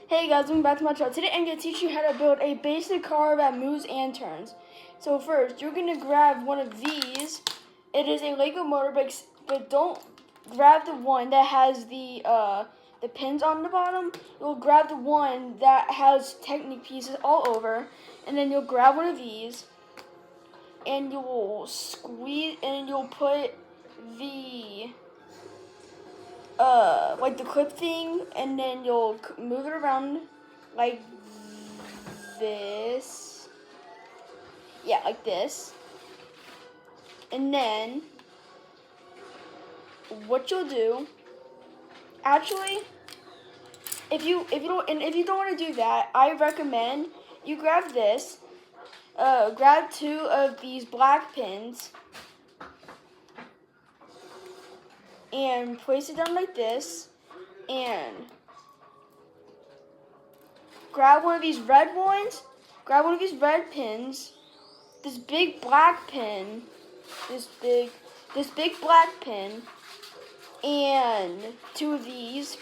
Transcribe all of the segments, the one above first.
Hey guys, welcome back to my channel. Today I'm going to teach you how to build a basic car that moves and turns. So first, you're going to grab one of these. It is a Lego motorbike, but don't grab the one that has the pins on the bottom. You'll grab the one that has Technic pieces all over, and then you'll grab one of these, and you'll squeeze, and you'll put the like the clip thing, and then you'll move it around like this. Yeah, like this. And then what you'll do, actually, if you don't want to do that, I recommend you grab this. Grab two of these black pins and place it down like this, and grab one of these red ones. Grab one of these red pins. This big black pin. This big black pin. And two of these.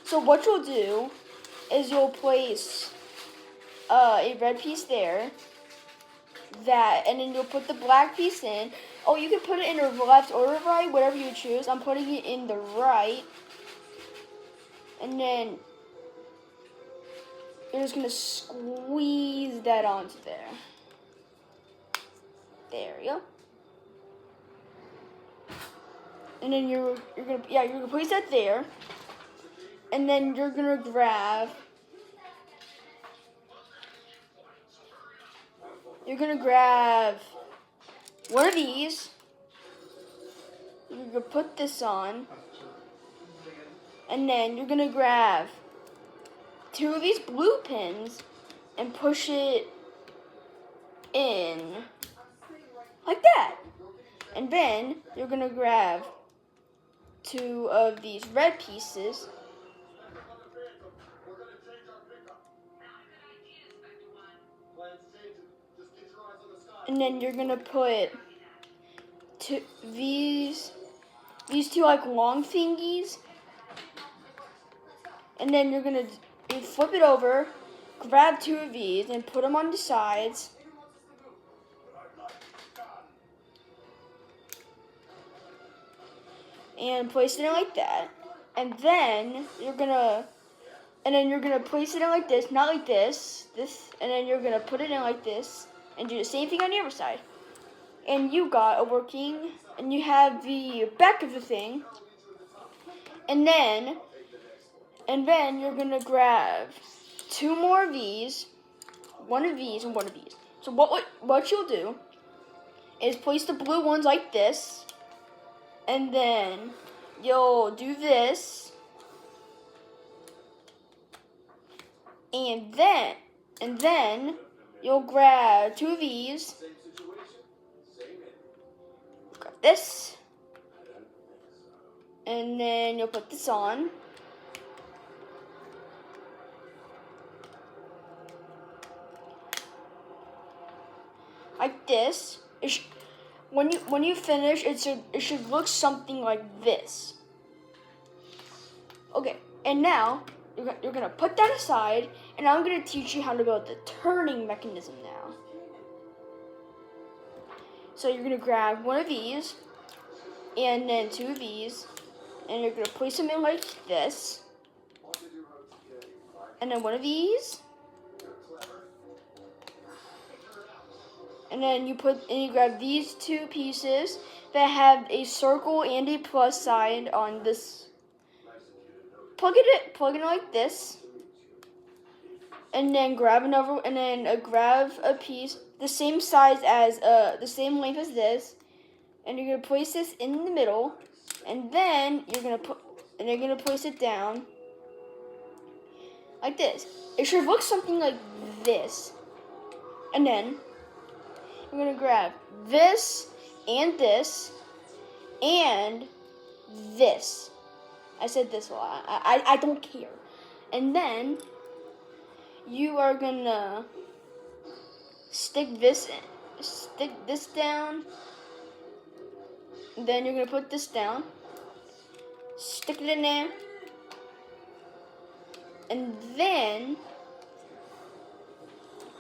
So what you'll do is you'll place a red piece there. And then you'll put the black piece in. Oh, you can put it in the left or the right, whatever you choose. I'm putting it in the right. And then you're just gonna squeeze that onto there. There we go. And then you're gonna place that there. And then you're gonna grab one of these. You're gonna put this on. And then you're gonna grab two of these blue pins and push it in like that. And then you're gonna grab two of these red pieces and then you're gonna put these two like long thingies, and then you're gonna flip it over, grab two of these and put them on the sides. And place it in like that. And then you're gonna place it in like this, not like this, and then you're gonna put it in like this and do the same thing on the other side. And you got a working, and you have the back of the thing. And then you're gonna grab two more of these, one of these and one of these. So what you'll do is place the blue ones like this. And then you'll do this, and then you'll grab two of these, grab this, and then you'll put this on. Like this. When you finish, it should look something like this. Okay, and now you're gonna put that aside, and I'm gonna teach you how to build the turning mechanism now. So you're gonna grab one of these, and then two of these, and you're gonna place them in like this, and then one of these. And then you grab these two pieces that have a circle and a plus sign on this. Plug it in like this. And then grab grab a piece the same size as the same length as this, and you're gonna place this in the middle, and then you're gonna place it down like this. It should look something like this. And then I'm gonna grab this and this and this. I said this a lot. I don't care. And then you are gonna stick this down. Then you're gonna put this down. Stick it in there. And then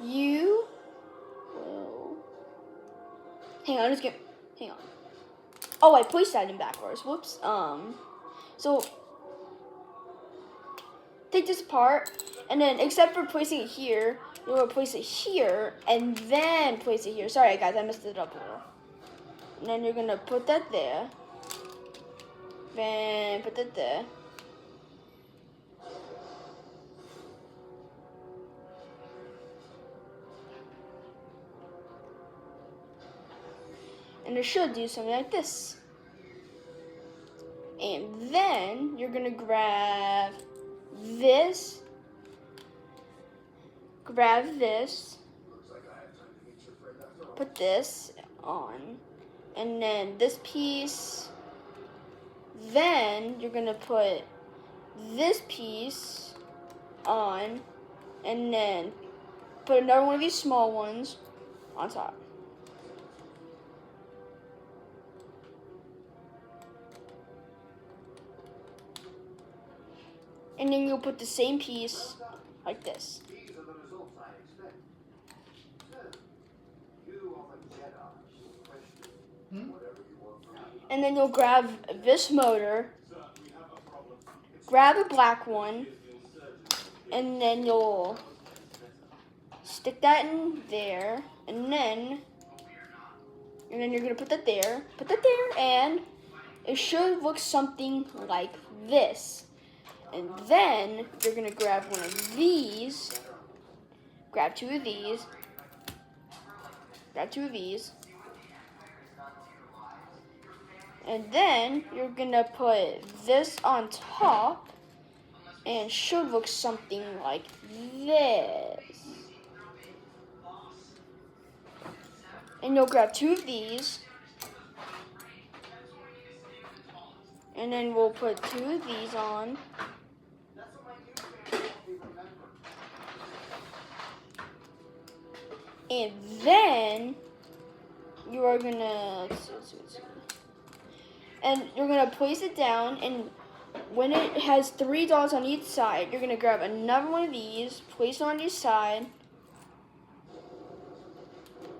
you will, hang on, hang on. Oh, I placed that in backwards, whoops. So take this apart, and then except for placing it here, you'll place it here, and then place it here. Sorry guys, I messed it up a little. And then you're gonna put that there. Then put that there. And it should do something like this. And then you're gonna grab this, put this on, and then this piece, then you're gonna put this piece on, and then put another one of these small ones on top. And then you'll put the same piece like this. And then you'll grab this motor, grab a black one, and then you'll stick that in there, and then you're gonna put that there, and it should look something like this. And then you're gonna grab one of these, grab two of these, and then you're gonna put this on top, and it should look something like this. And you'll grab two of these, and then we'll put two of these on. And then you are gonna, and you're gonna place it down, and when it has 3 dots on each side, you're gonna grab another one of these, place it on each side,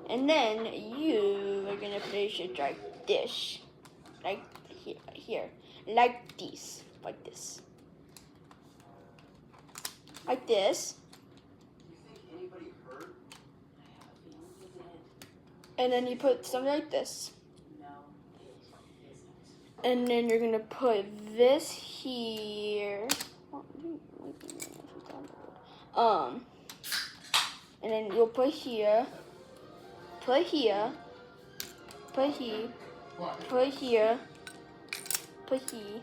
and then you are gonna place it like this, like here, like this, like this. And then you put something like this. And then you're gonna put this here. And then you'll put here, put here, put here, put here, put here.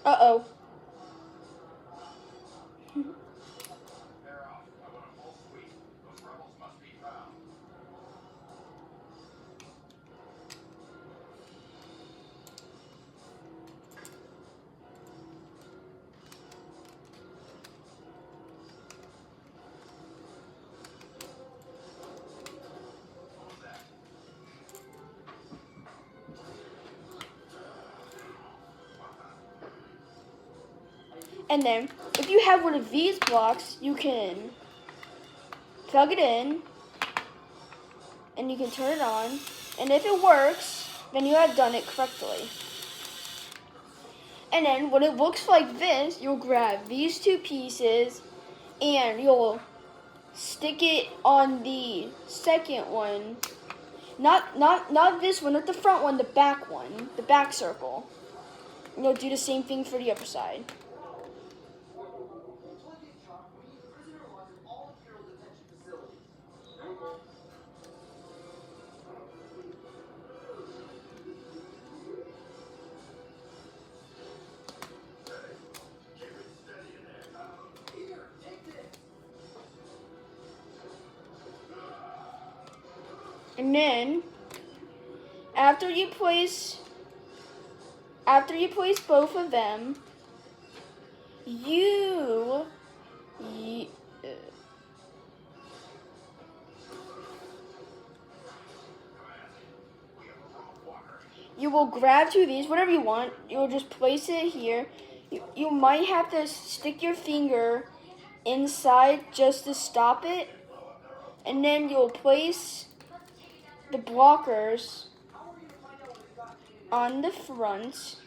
Uh-oh. And then, if you have one of these blocks, you can plug it in, and you can turn it on, and if it works, then you have done it correctly. And then, when it looks like this, you'll grab these 2 pieces, and you'll stick it on the second one. Not this one, not the front one, the back one, the back circle. And you'll do the same thing for the other side. And then, after you place after you place both of them, you will grab two of these, whatever you want. You'll just place it here. You might have to stick your finger inside just to stop it. And then you'll place the blockers on the front.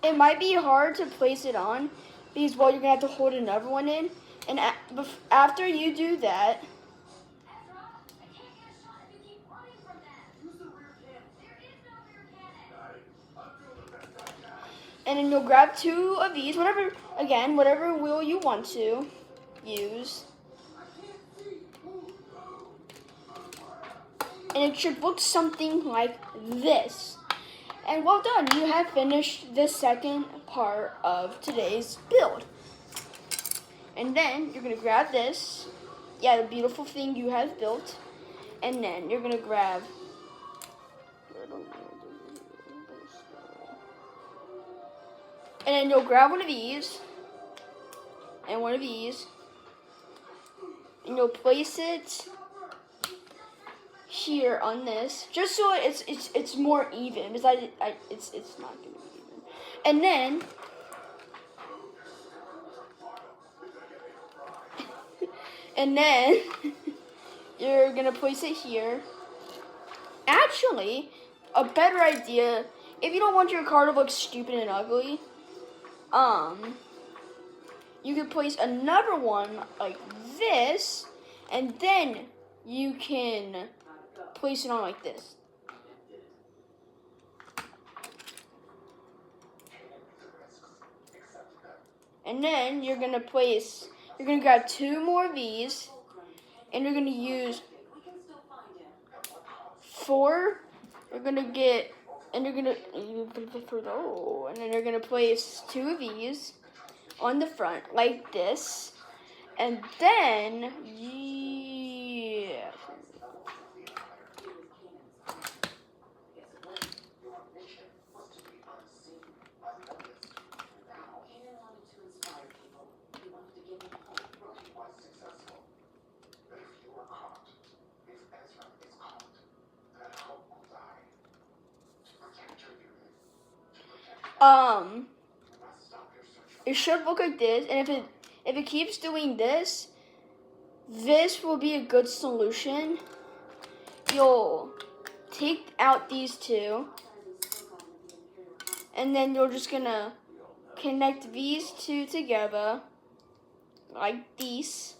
It might be hard to place it on because, well, you're going to have to hold another one in. And after you do that, and then you'll grab two of these, whatever wheel you want to use. And it should look something like this. And well done, you have finished the second part of today's build. And then you're gonna grab this, the beautiful thing you have built, and then you're gonna grab, and then you'll grab one of these, and one of these, and you'll place it here on this, just so it's more even, because it's not gonna be even. And then you're gonna place it here. Actually, a better idea, if you don't want your car to look stupid and ugly, you could place another one like this, and then you can place it on like this. And then you're gonna grab two more of these, and you're gonna use 4. And then you're gonna place two of these on the front like this, and then it should look like this, and if it keeps doing this, this will be a good solution. You'll take out these two, and then you're just gonna connect these two together like these,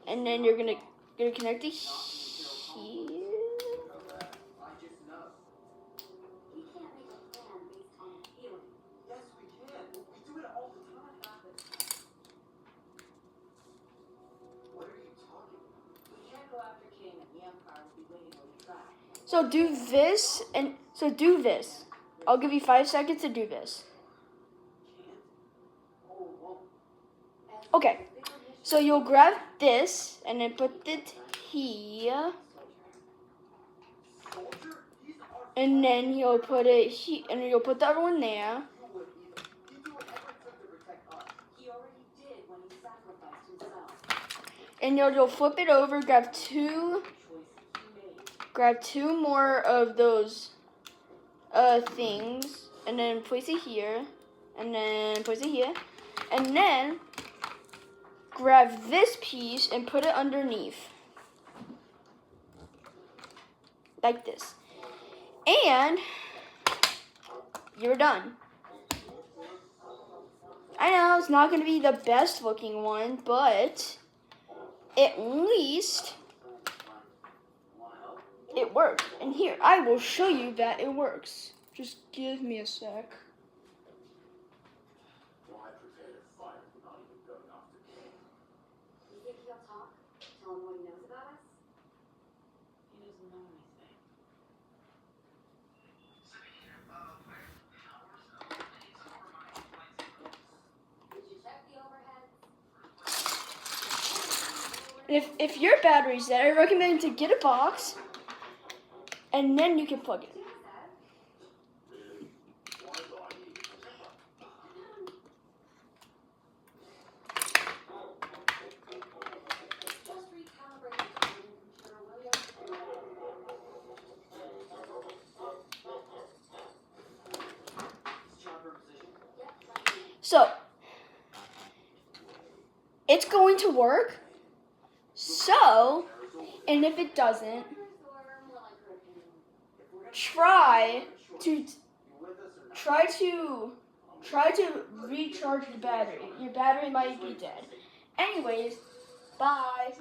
and then you're gonna connect it here. So do this. I'll give you 5 seconds to do this. Okay, so you'll grab this and then put it here. And then you'll put it here, and you'll put the other one there. And you'll flip it over, grab two more of those things, and then place it here, and then place it here, and then grab this piece and put it underneath, like this. And you're done. I know it's not going to be the best looking one, but at least it worked. And here, I will show you that it works. Just give me a sec. You think he'll talk? Tell him what he knows about us? He doesn't know anything. If your battery's dead, I recommend to get a box, and then you can plug it in. So, it's going to work. So, and if it doesn't, try to recharge the battery. Your battery might be dead. Anyways, bye.